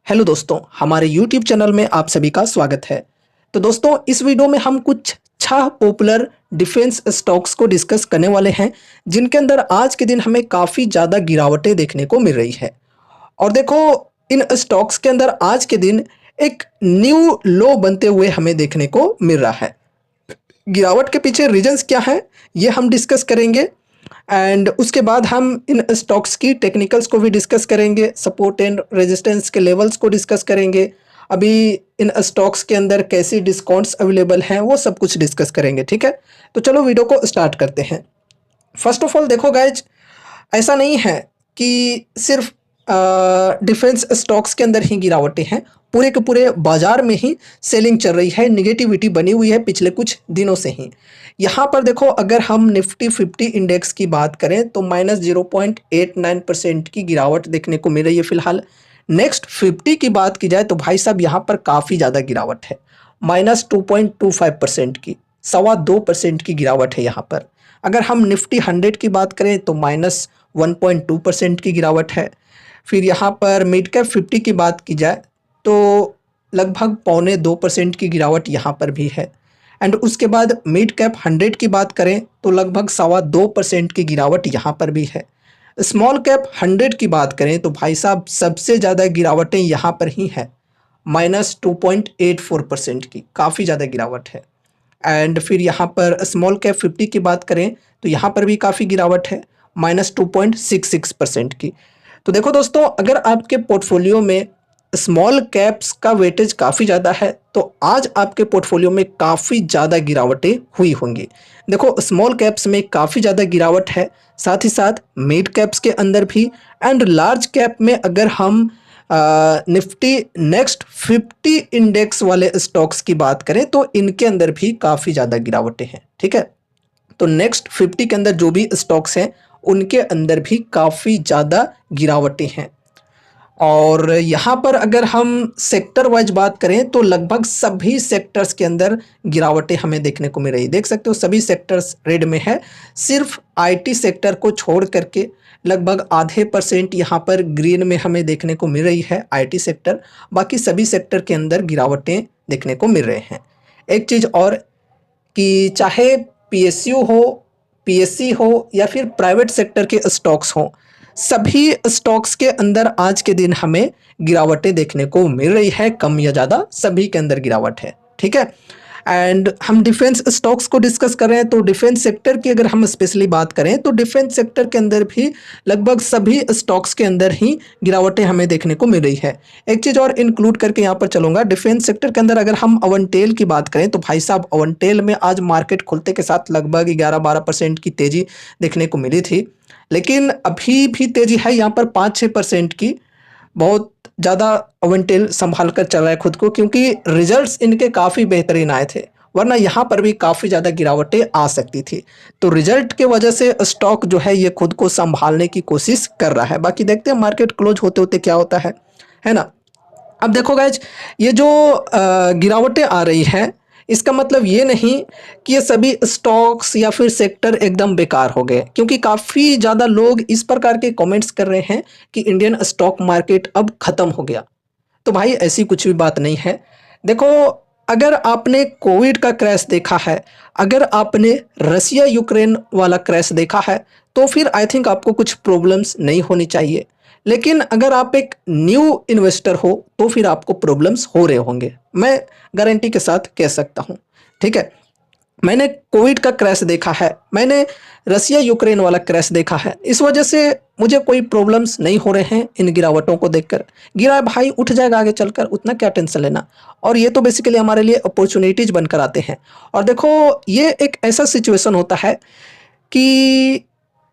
Hello दोस्तों, हमारे YouTube channel में आप सभी का स्वागत है। तो दोस्तों, इस वीडियो में हम कुछ 6 पॉपुलर डिफेंस स्टॉक्स को डिस्कस करने वाले हैं, जिनके अंदर आज के दिन हमें काफ़ी ज़्यादा गिरावटें देखने को मिल रही है। और देखो, इन स्टॉक्स के अंदर आज के दिन एक न्यू लो बनते हुए हमें देखने को मिल रहा है। गिरावट के पीछे रीजंस क्या हैं, ये हम डिस्कस करेंगे। एंड उसके बाद हम इन स्टॉक्स की टेक्निकल्स को भी डिस्कस करेंगे, सपोर्ट एंड रेजिस्टेंस के लेवल्स को डिस्कस करेंगे। अभी इन स्टॉक्स के अंदर कैसी डिस्काउंट्स अवेलेबल हैं, वो सब कुछ डिस्कस करेंगे। ठीक है, तो चलो वीडियो को स्टार्ट करते हैं। फर्स्ट ऑफ ऑल देखो गाइज, ऐसा नहीं है कि सिर्फ डिफेंस स्टॉक्स के अंदर ही गिरावटें हैं। पूरे के पूरे बाजार में ही सेलिंग चल रही है, निगेटिविटी बनी हुई है पिछले कुछ दिनों से ही। यहाँ पर देखो, अगर हम निफ्टी 50 इंडेक्स की बात करें तो -0.89% की गिरावट देखने को मिल रही है फिलहाल। नेक्स्ट 50 की बात की जाए तो भाई साहब यहाँ पर काफ़ी ज़्यादा गिरावट है, -2.25% की, 2.25% की गिरावट है यहाँ पर। अगर हम निफ्टी 100 की बात करें तो -1.2% की गिरावट है। फिर यहाँ पर मिड कैप 50 की बात की जाए तो लगभग 0.25% की गिरावट यहाँ पर भी है। एंड उसके बाद मिड कैप 100 की बात करें तो लगभग 2.25% की गिरावट यहाँ पर भी है। स्मॉल कैप 100 की बात करें तो भाई साहब सबसे ज़्यादा गिरावटें यहाँ पर ही हैं, -2.84% की, काफ़ी ज़्यादा गिरावट है। एंड फिर यहाँ पर स्मॉल कैप 50 की बात करें तो यहाँ पर भी काफ़ी गिरावट है, -2.66% की। तो देखो दोस्तों, अगर आपके पोर्टफोलियो में स्मॉल कैप्स का वेटेज काफ़ी ज़्यादा है तो आज आपके पोर्टफोलियो में काफ़ी ज़्यादा गिरावटें हुई होंगी। देखो, स्मॉल कैप्स में काफ़ी ज़्यादा गिरावट है, साथ ही साथ मिड कैप्स के अंदर भी। एंड लार्ज कैप में अगर हम निफ्टी नेक्स्ट 50 इंडेक्स वाले स्टॉक्स की बात करें तो इनके अंदर भी काफ़ी ज़्यादा गिरावटें हैं। ठीक है, तो नेक्स्ट 50 के अंदर जो भी स्टॉक्स हैं उनके अंदर भी काफ़ी ज़्यादा गिरावटें हैं। और यहाँ पर अगर हम सेक्टर वाइज बात करें तो लगभग सभी सेक्टर्स के अंदर गिरावटें हमें देखने को मिल रही है। देख सकते हो सभी सेक्टर्स रेड में है, सिर्फ आईटी सेक्टर को छोड़ करके लगभग आधे % यहाँ पर ग्रीन में हमें देखने को मिल रही है आईटी सेक्टर। बाकी सभी सेक्टर के अंदर गिरावटें देखने को मिल रहे हैं। एक चीज़ और कि चाहे पीएसयू हो, पीएससी हो या फिर प्राइवेट सेक्टर के स्टॉक्स हों, सभी स्टॉक्स के अंदर आज के दिन हमें गिरावटें देखने को मिल रही है, कम या ज़्यादा सभी के अंदर गिरावट है। ठीक है, एंड हम डिफेंस स्टॉक्स को डिस्कस कर रहे हैं तो डिफेंस सेक्टर की अगर हम स्पेशली बात करें तो डिफेंस सेक्टर के अंदर भी लगभग सभी स्टॉक्स के अंदर ही गिरावटें हमें देखने को मिल रही है। एक चीज़ और इंक्लूड करके यहाँ पर चलूँगा, डिफेंस सेक्टर के अंदर अगर हम अवंटेल की बात करें तो भाई साहब अवंटेल में आज मार्केट खुलते के साथ लगभग 11-12% की तेज़ी देखने को मिली थी, लेकिन अभी भी तेज़ी है यहाँ पर 5-6% की। बहुत ज़्यादा अवंटेल संभाल कर चल रहा है खुद को, क्योंकि रिजल्ट्स इनके काफ़ी बेहतरीन आए थे, वरना यहाँ पर भी काफ़ी ज़्यादा गिरावटें आ सकती थी। तो रिजल्ट के वजह से स्टॉक जो है ये खुद को संभालने की कोशिश कर रहा है। बाकी देखते हैं मार्केट क्लोज होते होते क्या होता है ना। अब देखो गाइज, ये जो गिरावटें आ रही हैं इसका मतलब ये नहीं कि ये सभी स्टॉक्स या फिर सेक्टर एकदम बेकार हो गए, क्योंकि काफ़ी ज़्यादा लोग इस प्रकार के कमेंट्स कर रहे हैं कि इंडियन स्टॉक मार्केट अब ख़त्म हो गया। तो भाई ऐसी कुछ भी बात नहीं है। देखो, अगर आपने कोविड का क्रैश देखा है, अगर आपने रसिया यूक्रेन वाला क्रैश देखा है, तो फिर आई थिंक आपको कुछ प्रॉब्लम्स नहीं होनी चाहिए। लेकिन अगर आप एक न्यू इन्वेस्टर हो तो फिर आपको प्रॉब्लम्स हो रहे होंगे, मैं गारंटी के साथ कह सकता हूँ। ठीक है, मैंने कोविड का क्रैश देखा है, मैंने रसिया यूक्रेन वाला क्रैश देखा है, इस वजह से मुझे कोई प्रॉब्लम्स नहीं हो रहे हैं इन गिरावटों को देखकर। गिरा है भाई, उठ जाएगा आगे चलकर, उतना क्या टेंशन लेना। और ये तो बेसिकली हमारे लिए अपॉर्चुनिटीज बनकर आते हैं। और देखो, ये एक ऐसा सिचुएशन होता है कि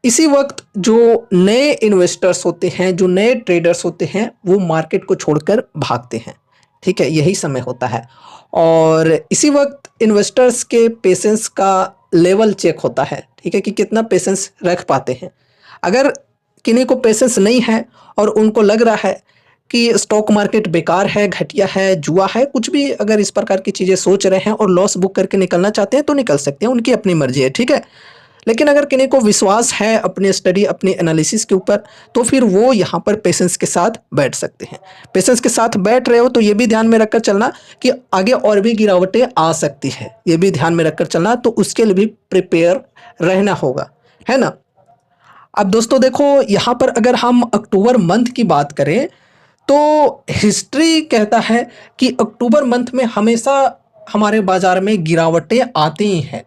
इसी वक्त जो नए इन्वेस्टर्स होते हैं, जो नए ट्रेडर्स होते हैं, वो मार्केट को छोड़कर भागते हैं। ठीक है, यही समय होता है। और इसी वक्त इन्वेस्टर्स के पेशेंस का लेवल चेक होता है। ठीक है, कि कितना पेशेंस रख पाते हैं। अगर किन्हीं को पेशेंस नहीं है और उनको लग रहा है कि स्टॉक मार्केट बेकार है, घटिया है, जुआ है, कुछ भी अगर इस प्रकार की चीज़ें सोच रहे हैं और लॉस बुक करके निकलना चाहते हैं तो निकल सकते हैं, उनकी अपनी मर्जी है। ठीक है, लेकिन अगर किन्हीं को विश्वास है अपने स्टडी अपनी एनालिसिस के ऊपर, तो फिर वो यहाँ पर पेशेंस के साथ बैठ सकते हैं। पेशेंस के साथ बैठ रहे हो तो ये भी ध्यान में रखकर चलना कि आगे और भी गिरावटें आ सकती है, ये भी ध्यान में रखकर चलना, तो उसके लिए भी प्रिपेयर रहना होगा, है ना। अब दोस्तों देखो, यहाँ पर अगर हम अक्टूबर मंथ की बात करें तो हिस्ट्री कहता है कि अक्टूबर मंथ में हमेशा हमारे बाजार में गिरावटें आती ही हैं,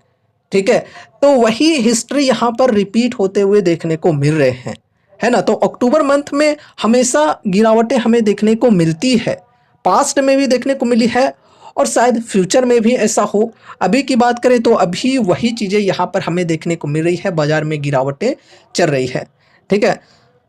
ठीक है। तो वही हिस्ट्री यहाँ पर रिपीट होते हुए देखने को मिल रहे हैं, है ना। तो अक्टूबर मंथ में हमेशा गिरावटें हमें देखने को मिलती है, पास्ट में भी देखने को मिली है और शायद फ्यूचर में भी ऐसा हो। अभी की बात करें तो अभी वही चीज़ें यहाँ पर हमें देखने को मिल रही है, बाजार में गिरावटें चल रही है, ठीक है।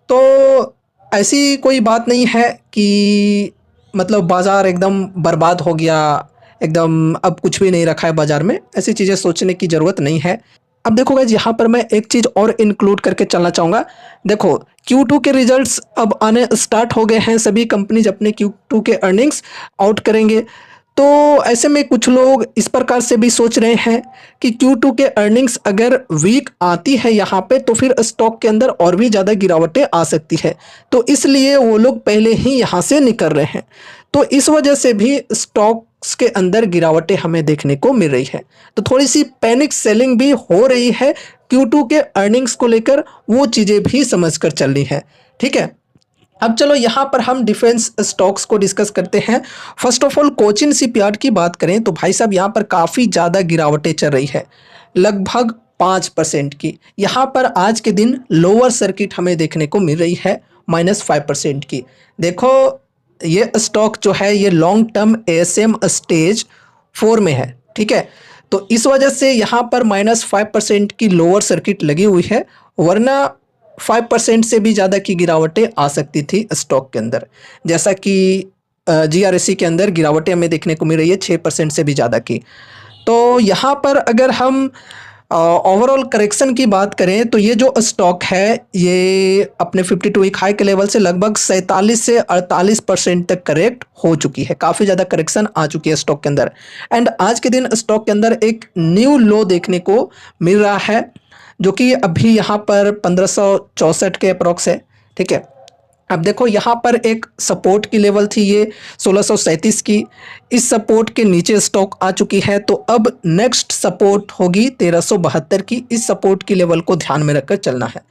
तो ऐसी कोई बात नहीं है कि मतलब बाज़ार एकदम बर्बाद हो गया, एकदम अब कुछ भी नहीं रखा है बाज़ार में, ऐसी चीज़ें सोचने की ज़रूरत नहीं है। अब देखो गाइस, यहाँ पर मैं एक चीज़ और इंक्लूड करके चलना चाहूँगा। देखो, Q2 के रिजल्ट्स अब आने स्टार्ट हो गए हैं, सभी कंपनीज अपने Q2 के अर्निंग्स आउट करेंगे। तो ऐसे में कुछ लोग इस प्रकार से भी सोच रहे हैं कि Q2 के अर्निंग्स अगर वीक आती है यहाँ पे तो फिर स्टॉक के अंदर और भी ज़्यादा गिरावटें आ सकती है, तो इसलिए वो लोग पहले ही यहाँ से निकल रहे हैं। तो इस वजह से भी स्टॉक्स के अंदर गिरावटें हमें देखने को मिल रही है, तो थोड़ी सी पैनिक सेलिंग भी हो रही है Q2 के अर्निंग्स को लेकर, वो चीज़ें भी समझ कर चल रही है, ठीक है। अब चलो यहाँ पर हम डिफेंस स्टॉक्स को डिस्कस करते हैं। First of all Cochin shipyard की बात करें तो भाई साहब यहाँ पर काफ़ी ज़्यादा गिरावटें चल रही है, लगभग 5% की। यहाँ पर आज के दिन लोअर सर्किट हमें देखने को मिल रही है -5% की। देखो, ये स्टॉक जो है ये लॉन्ग टर्म ASM स्टेज 4 में है, ठीक है। तो इस वजह से यहाँ पर -5% की लोअर सर्किट लगी हुई है, वरना 5% से भी ज़्यादा की गिरावटें आ सकती थी स्टॉक के अंदर। जैसा कि GRSE के अंदर गिरावटें हमें देखने को मिल रही है 6% से भी ज़्यादा की। तो यहाँ पर अगर हम ओवरऑल करेक्शन की बात करें तो ये जो स्टॉक है ये अपने 52 वीक हाई के लेवल से लगभग 47 से 48% तक करेक्ट हो चुकी है, काफ़ी ज़्यादा करेक्शन आ चुकी है स्टॉक के अंदर। एंड आज के दिन स्टॉक के अंदर एक न्यू लो देखने को मिल रहा है, जो कि अभी यहाँ पर 1564 के अप्रॉक्स है, ठीक है। अब देखो, यहाँ पर एक सपोर्ट की लेवल थी ये 1637 की, इस सपोर्ट के नीचे स्टॉक आ चुकी है, तो अब नेक्स्ट सपोर्ट होगी 1372 की। इस सपोर्ट की लेवल को ध्यान में रखकर चलना है।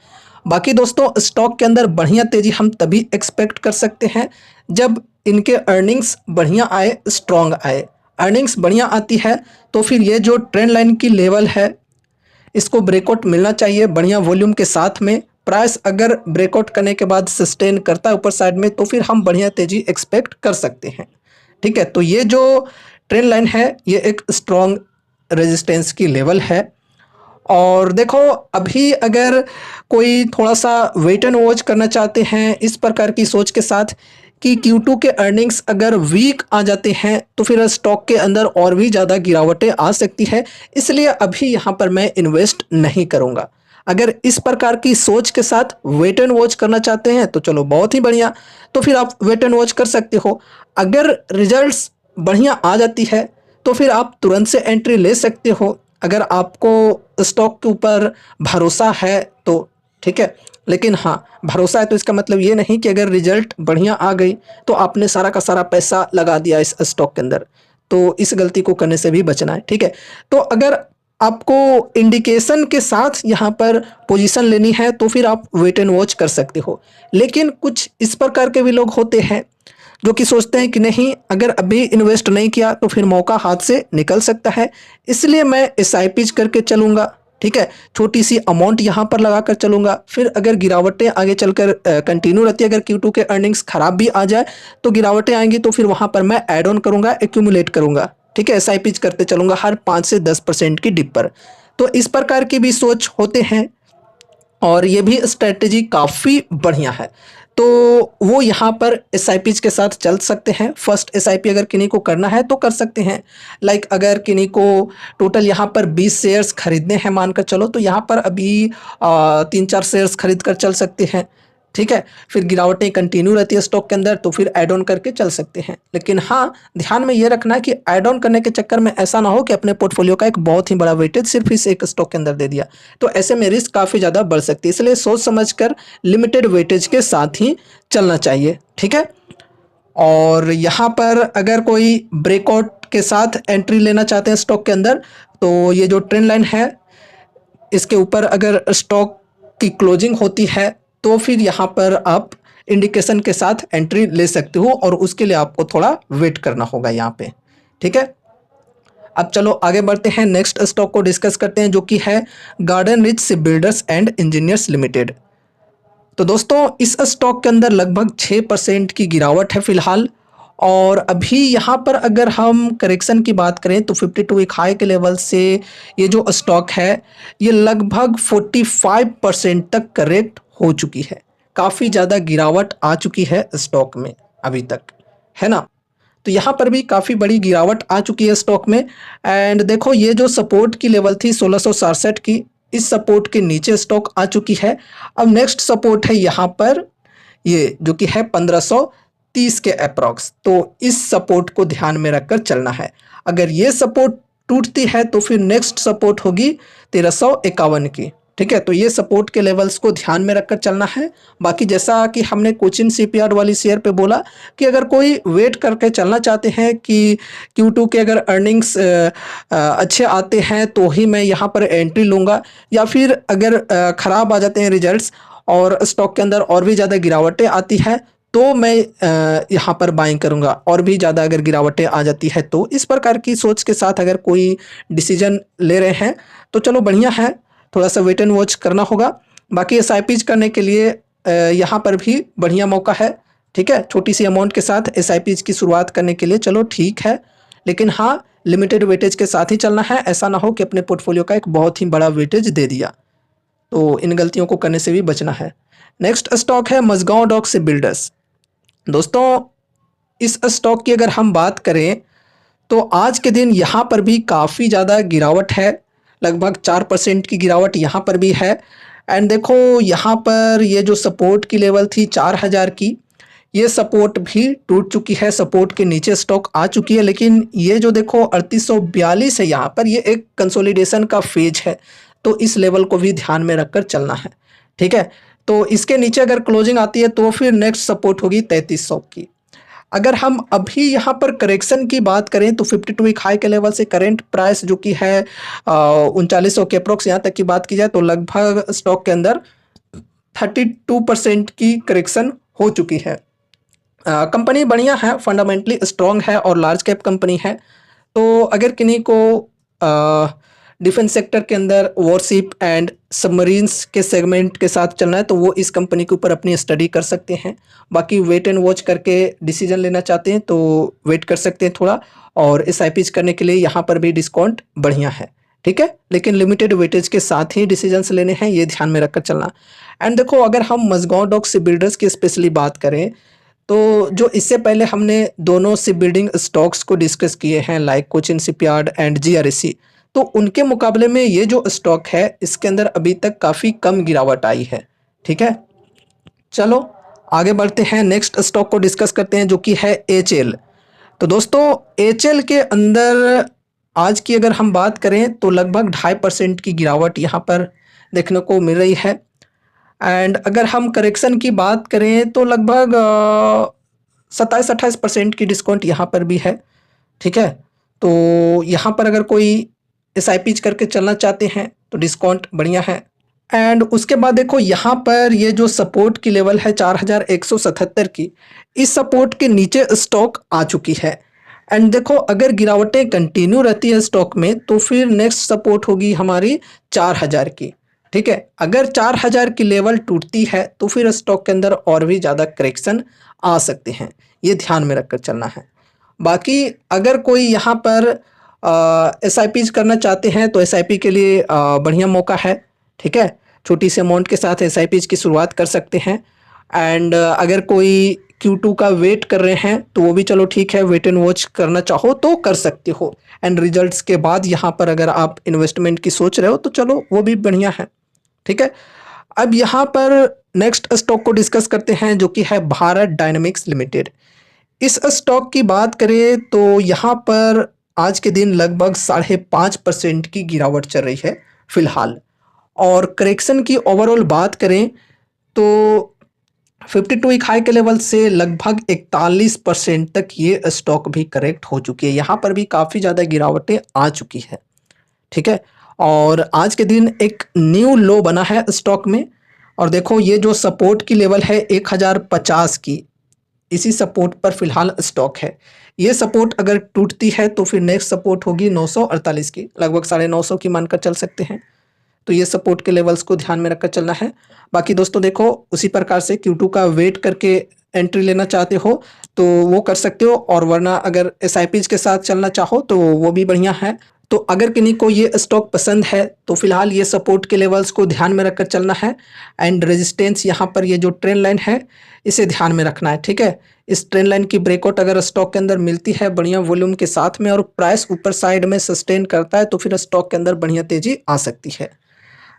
बाकी दोस्तों, स्टॉक के अंदर बढ़िया तेज़ी हम तभी एक्सपेक्ट कर सकते हैं जब इनके अर्निंग्स बढ़िया आए, स्ट्रॉन्ग आए। अर्निंग्स बढ़िया आती है तो फिर ये जो ट्रेंड लाइन की लेवल है इसको ब्रेकआउट मिलना चाहिए बढ़िया वॉल्यूम के साथ में। प्राइस अगर ब्रेकआउट करने के बाद सस्टेन करता है ऊपर साइड में तो फिर हम बढ़िया तेज़ी एक्सपेक्ट कर सकते हैं, ठीक है। तो ये जो ट्रेंड लाइन है ये एक स्ट्रॉन्ग रेजिस्टेंस की लेवल है। और देखो, अभी अगर कोई थोड़ा सा वेट एंड वॉच करना चाहते हैं इस प्रकार की सोच के साथ कि Q2 के अर्निंग्स अगर वीक आ जाते हैं तो फिर स्टॉक के अंदर और भी ज़्यादा गिरावटें आ सकती है, इसलिए अभी यहाँ पर मैं इन्वेस्ट नहीं करूँगा। अगर इस प्रकार की सोच के साथ वेट एंड वॉच करना चाहते हैं तो चलो बहुत ही बढ़िया, तो फिर आप वेट एंड वॉच कर सकते हो। अगर रिजल्ट्स बढ़िया आ जाती है तो फिर आप तुरंत से एंट्री ले सकते हो, अगर आपको स्टॉक के ऊपर भरोसा है तो, ठीक है। लेकिन हाँ, भरोसा है तो इसका मतलब ये नहीं कि अगर रिजल्ट बढ़िया आ गई तो आपने सारा का सारा पैसा लगा दिया इस स्टॉक के अंदर, तो इस गलती को करने से भी बचना है, ठीक है। तो अगर आपको इंडिकेशन के साथ यहाँ पर पोजीशन लेनी है तो फिर आप वेट एंड वॉच कर सकते हो। लेकिन कुछ इस प्रकार के भी लोग होते हैं जो कि सोचते हैं कि नहीं, अगर अभी इन्वेस्ट नहीं किया तो फिर मौका हाथ से निकल सकता है, इसलिए मैं SIPs करके चलूँगा, ठीक है। छोटी सी अमाउंट यहाँ पर लगा कर चलूँगा, फिर अगर गिरावटें आगे चलकर कंटिन्यू रहती है, अगर Q2 के अर्निंग्स खराब भी आ जाए तो गिरावटें आएंगी तो फिर वहाँ पर मैं ऐड ऑन करूँगा, एक्यूमुलेट करूँगा, ठीक है। SIPs करते चलूँगा हर 5 से 10% की डिप पर। तो इस प्रकार की भी सोच होते हैं और ये भी स्ट्रेटजी काफ़ी बढ़िया है, तो वो यहाँ पर SIPs के साथ चल सकते हैं। फर्स्ट SIP अगर किन्हीं को करना है तो कर सकते हैं। लाइक अगर किन्हीं को टोटल यहाँ पर 20 शेयर्स खरीदने हैं मानकर चलो, तो यहाँ पर अभी 3-4 शेयर्स खरीद कर चल सकते हैं, ठीक है, फिर गिरावटें कंटिन्यू रहती है स्टॉक के अंदर तो फिर ऐड ऑन करके चल सकते हैं। लेकिन हाँ, ध्यान में ये रखना कि ऐड ऑन करने के चक्कर में ऐसा ना हो कि अपने पोर्टफोलियो का एक बहुत ही बड़ा वेटेज सिर्फ इस एक स्टॉक के अंदर दे दिया, तो ऐसे में रिस्क काफ़ी ज़्यादा बढ़ सकती है। इसलिए सोच समझ कर लिमिटेड वेटेज के साथ ही चलना चाहिए। ठीक है, और यहाँ पर अगर कोई ब्रेकआउट के साथ एंट्री लेना चाहते हैं स्टॉक के अंदर, तो ये जो ट्रेंड लाइन है इसके ऊपर अगर स्टॉक की क्लोजिंग होती है तो फिर यहाँ पर आप इंडिकेशन के साथ एंट्री ले सकते हो, और उसके लिए आपको थोड़ा वेट करना होगा यहाँ पे। ठीक है, अब चलो आगे बढ़ते हैं, नेक्स्ट स्टॉक को डिस्कस करते हैं जो कि है garden rich shipbuilders and engineers limited. तो दोस्तों इस स्टॉक के अंदर लगभग 6% की गिरावट है फिलहाल, और अभी यहाँ पर अगर हम करेक्शन की बात करें तो 52 वीक हाई के लेवल से ये जो स्टॉक है ये लगभग 45% तक करेक्ट हो चुकी है। काफ़ी ज़्यादा गिरावट आ चुकी है स्टॉक में अभी तक, है ना। तो यहाँ पर भी काफ़ी बड़ी गिरावट आ चुकी है स्टॉक में। एंड देखो ये जो सपोर्ट की लेवल थी 1667 की, इस सपोर्ट के नीचे स्टॉक आ चुकी है। अब नेक्स्ट सपोर्ट है यहाँ पर ये जो कि है 1530 के अप्रॉक्स, तो इस सपोर्ट को ध्यान में रखकर चलना है। अगर ये सपोर्ट टूटती है तो फिर नेक्स्ट सपोर्ट होगी 1351 की। ठीक है, तो ये सपोर्ट के लेवल्स को ध्यान में रखकर चलना है। बाकी जैसा कि हमने कोचिन शिपयार्ड वाली शेयर पे बोला कि अगर कोई वेट करके चलना चाहते हैं कि Q2 के अगर अर्निंग्स अच्छे आते हैं तो ही मैं यहाँ पर एंट्री लूँगा, या फिर अगर ख़राब आ जाते हैं रिजल्ट्स और स्टॉक के अंदर और भी ज़्यादा गिरावटें आती है तो मैं यहाँ पर बाइंग करूँगा, और भी ज़्यादा अगर गिरावटें आ जाती है तो। इस प्रकार की सोच के साथ अगर कोई डिसीजन ले रहे हैं तो चलो बढ़िया है, थोड़ा सा वेट एंड वॉच करना होगा। बाकी SIPs करने के लिए यहाँ पर भी बढ़िया मौका है। ठीक है, छोटी सी अमाउंट के साथ SIPs की शुरुआत करने के लिए चलो ठीक है, लेकिन हाँ लिमिटेड वेटेज के साथ ही चलना है। ऐसा ना हो कि अपने पोर्टफोलियो का एक बहुत ही बड़ा वेटेज दे दिया, तो इन गलतियों को करने से भी बचना है। नेक्स्ट स्टॉक है मझगांव डॉक शिपबिल्डर्स। दोस्तों इस स्टॉक की अगर हम बात करें तो आज के दिन यहाँ पर भी काफ़ी ज़्यादा गिरावट है, लगभग 4% की गिरावट यहाँ पर भी है। एंड देखो यहाँ पर ये जो सपोर्ट की लेवल थी 4000 की, ये सपोर्ट भी टूट चुकी है, सपोर्ट के नीचे स्टॉक आ चुकी है। लेकिन ये जो देखो 3842 है, यहाँ पर ये एक कंसोलिडेशन का फेज है, तो इस लेवल को भी ध्यान में रखकर चलना है। ठीक है, तो इसके नीचे अगर क्लोजिंग आती है तो फिर नेक्स्ट सपोर्ट होगी 3300 की। अगर हम अभी यहाँ पर करेक्शन की बात करें तो 52 वीक हाई के लेवल से करेंट प्राइस जो कि है 3900 के अप्रोक्स, यहाँ तक की बात की जाए तो लगभग स्टॉक के अंदर 32% की करेक्शन हो चुकी है। कंपनी बढ़िया है, फंडामेंटली स्ट्रॉन्ग है और लार्ज कैप कंपनी है। तो अगर किन्हीं को डिफेंस सेक्टर के अंदर वॉरशिप एंड सबमरीन्स के सेगमेंट के साथ चलना है तो वो इस कंपनी के ऊपर अपनी स्टडी कर सकते हैं। बाकी वेट एंड वॉच करके डिसीजन लेना चाहते हैं तो वेट कर सकते हैं थोड़ा, और SIPs करने के लिए यहाँ पर भी डिस्काउंट बढ़िया है। ठीक है, लेकिन लिमिटेड वेटेज के साथ ही डिसीजंस लेने हैं, ये ध्यान में रखकर चलना। एंड देखो अगर हम मझगांव डॉक शिपबिल्डर्स की स्पेशली बात करें तो जो इससे पहले हमने दोनों शिप बिल्डिंग स्टॉक्स को डिस्कस किए हैं like Cochin shipyard and GRSC, तो उनके मुकाबले में ये जो स्टॉक है इसके अंदर अभी तक काफ़ी कम गिरावट आई है। ठीक है, चलो आगे बढ़ते हैं, नेक्स्ट स्टॉक को डिस्कस करते हैं जो कि है HL। तो दोस्तों HL के अंदर आज की अगर हम बात करें तो लगभग 2.5% की गिरावट यहाँ पर देखने को मिल रही है। एंड अगर हम करेक्शन की बात करें तो लगभग 27-28% की डिस्काउंट यहाँ पर भी है। ठीक है, तो यहाँ पर अगर कोई SIPs करके चलना चाहते हैं तो डिस्काउंट बढ़िया है। एंड उसके बाद देखो यहाँ पर ये जो सपोर्ट की लेवल है 4177 की, इस सपोर्ट के नीचे स्टॉक आ चुकी है। एंड देखो अगर गिरावटें कंटिन्यू रहती है स्टॉक में तो फिर नेक्स्ट सपोर्ट होगी हमारी 4000 की। ठीक है, अगर 4000 की लेवल टूटती है तो फिर स्टॉक के अंदर और भी ज़्यादा करेक्शन आ सकते हैं, ये ध्यान में रखकर चलना है। बाकी अगर कोई यहाँ पर SIPs करना चाहते हैं तो SIP के लिए बढ़िया मौका है। ठीक है, छोटी सी अमाउंट के साथ SIPs की शुरुआत कर सकते हैं। एंड अगर कोई Q2 का वेट कर रहे हैं तो वो भी चलो ठीक है, वेट एंड वॉच करना चाहो तो कर सकते हो। एंड रिजल्ट्स के बाद यहाँ पर अगर आप इन्वेस्टमेंट की सोच रहे हो तो चलो वो भी बढ़िया है। ठीक है, अब यहाँ पर नेक्स्ट स्टॉक को डिस्कस करते हैं जो कि है भारत डायनामिक्स लिमिटेड। इस स्टॉक की बात करें तो यहाँ पर आज के दिन लगभग 5.5% की गिरावट चल रही है फिलहाल। और करेक्शन की ओवरऑल बात करें तो 52 वीक हाई के लेवल से लगभग 41% तक ये स्टॉक भी करेक्ट हो चुकी है। यहाँ पर भी काफ़ी ज़्यादा गिरावटें आ चुकी है। ठीक है, और आज के दिन एक न्यू लो बना है स्टॉक में। और देखो ये जो सपोर्ट की लेवल है 1050 की, इसी सपोर्ट पर फिलहाल स्टॉक है। ये सपोर्ट अगर टूटती है तो फिर नेक्स्ट सपोर्ट होगी 948 की, लगभग 950 की मानकर चल सकते हैं। तो ये सपोर्ट के लेवल्स को ध्यान में रखकर चलना है। बाकी दोस्तों देखो उसी प्रकार से Q2 का वेट करके एंट्री लेना चाहते हो तो वो कर सकते हो, और वरना अगर SIPs के साथ चलना चाहो तो वो भी बढ़िया है। तो अगर किन्हीं को ये स्टॉक पसंद है तो फिलहाल ये सपोर्ट के लेवल्स को ध्यान में रखकर चलना है। एंड रेजिस्टेंस यहाँ पर ये जो ट्रेंड लाइन है इसे ध्यान में रखना है। ठीक है, इस ट्रेंड लाइन की ब्रेकआउट अगर स्टॉक के अंदर मिलती है बढ़िया वॉल्यूम के साथ में और प्राइस ऊपर साइड में सस्टेन करता है तो फिर स्टॉक के अंदर बढ़िया तेजी आ सकती है।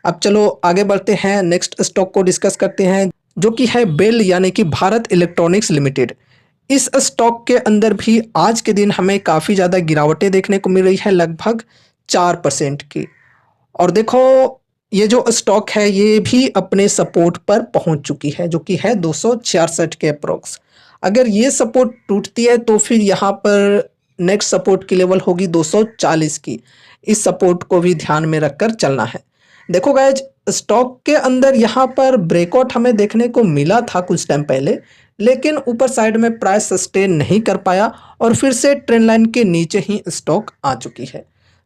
अब चलो आगे बढ़ते हैं, नेक्स्ट स्टॉक को डिस्कस करते हैं जो कि है बेल यानी कि भारत इलेक्ट्रॉनिक्स लिमिटेड। इस स्टॉक के अंदर भी आज के दिन हमें काफ़ी ज़्यादा गिरावटें देखने को मिल रही है, लगभग 4% की। और देखो ये जो स्टॉक है ये भी अपने सपोर्ट पर पहुंच चुकी है जो कि है 266 के अप्रोक्स। अगर ये सपोर्ट टूटती है तो फिर यहाँ पर नेक्स्ट सपोर्ट की लेवल होगी 240 की। इस सपोर्ट को भी ध्यान में रखकर चलना है। देखो गाइज स्टॉक के अंदर यहाँ पर ब्रेकआउट हमें देखने को मिला था कुछ टाइम पहले, लेकिन ऊपर साइड में प्राइस सस्टेन नहीं कर पाया और फिर से ट्रेंड लाइन के नीचे ही स्टॉक आ चुकी है।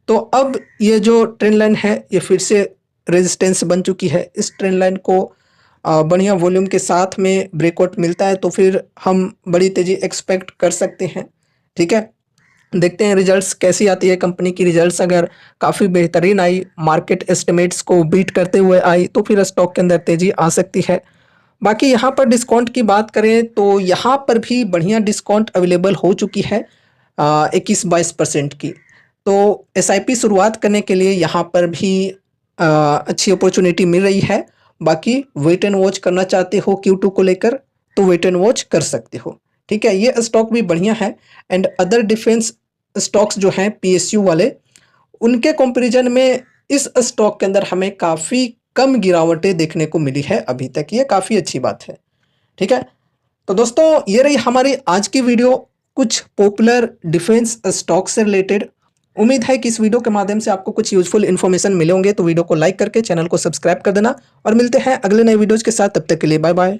तो अब ये जो ट्रेंड लाइन है ये फिर से रेजिस्टेंस बन चुकी है। इस ट्रेंड लाइन को बढ़िया वॉल्यूम के साथ में ब्रेकआउट मिलता है तो फिर हम बड़ी तेज़ी एक्सपेक्ट कर सकते हैं। ठीक है, देखते हैं रिजल्ट्स कैसी आती है कंपनी की। रिजल्ट्स अगर काफ़ी बेहतरीन आई, मार्केट एस्टिमेट्स को बीट करते हुए आई तो फिर स्टॉक के अंदर तेज़ी आ सकती है। बाकी यहाँ पर डिस्काउंट की बात करें तो यहाँ पर भी बढ़िया डिस्काउंट अवेलेबल हो चुकी है 21-22% की। तो SIP शुरुआत करने के लिए यहाँ पर भी अच्छी अपॉर्चुनिटी मिल रही है। बाकी वेट एंड वॉच करना चाहते हो Q2 को लेकर तो वेट एंड वॉच कर सकते हो। ठीक है, ये स्टॉक भी बढ़िया है। एंड अदर डिफेंस स्टॉक्स जो हैं PSU वाले, उनके कंपैरिजन में इस स्टॉक के अंदर हमें काफ़ी कम गिरावटें देखने को मिली है अभी तक। ये काफ़ी अच्छी बात है। ठीक है, तो दोस्तों ये रही हमारी आज की वीडियो कुछ पॉपुलर डिफेंस स्टॉक से रिलेटेड। उम्मीद है कि इस वीडियो के माध्यम से आपको कुछ यूजफुल इन्फॉर्मेशन मिले होंगे। तो वीडियो को लाइक करके चैनल को सब्सक्राइब कर देना और मिलते हैं अगले नए वीडियोज़ के साथ। तब तक के लिए बाय बाय।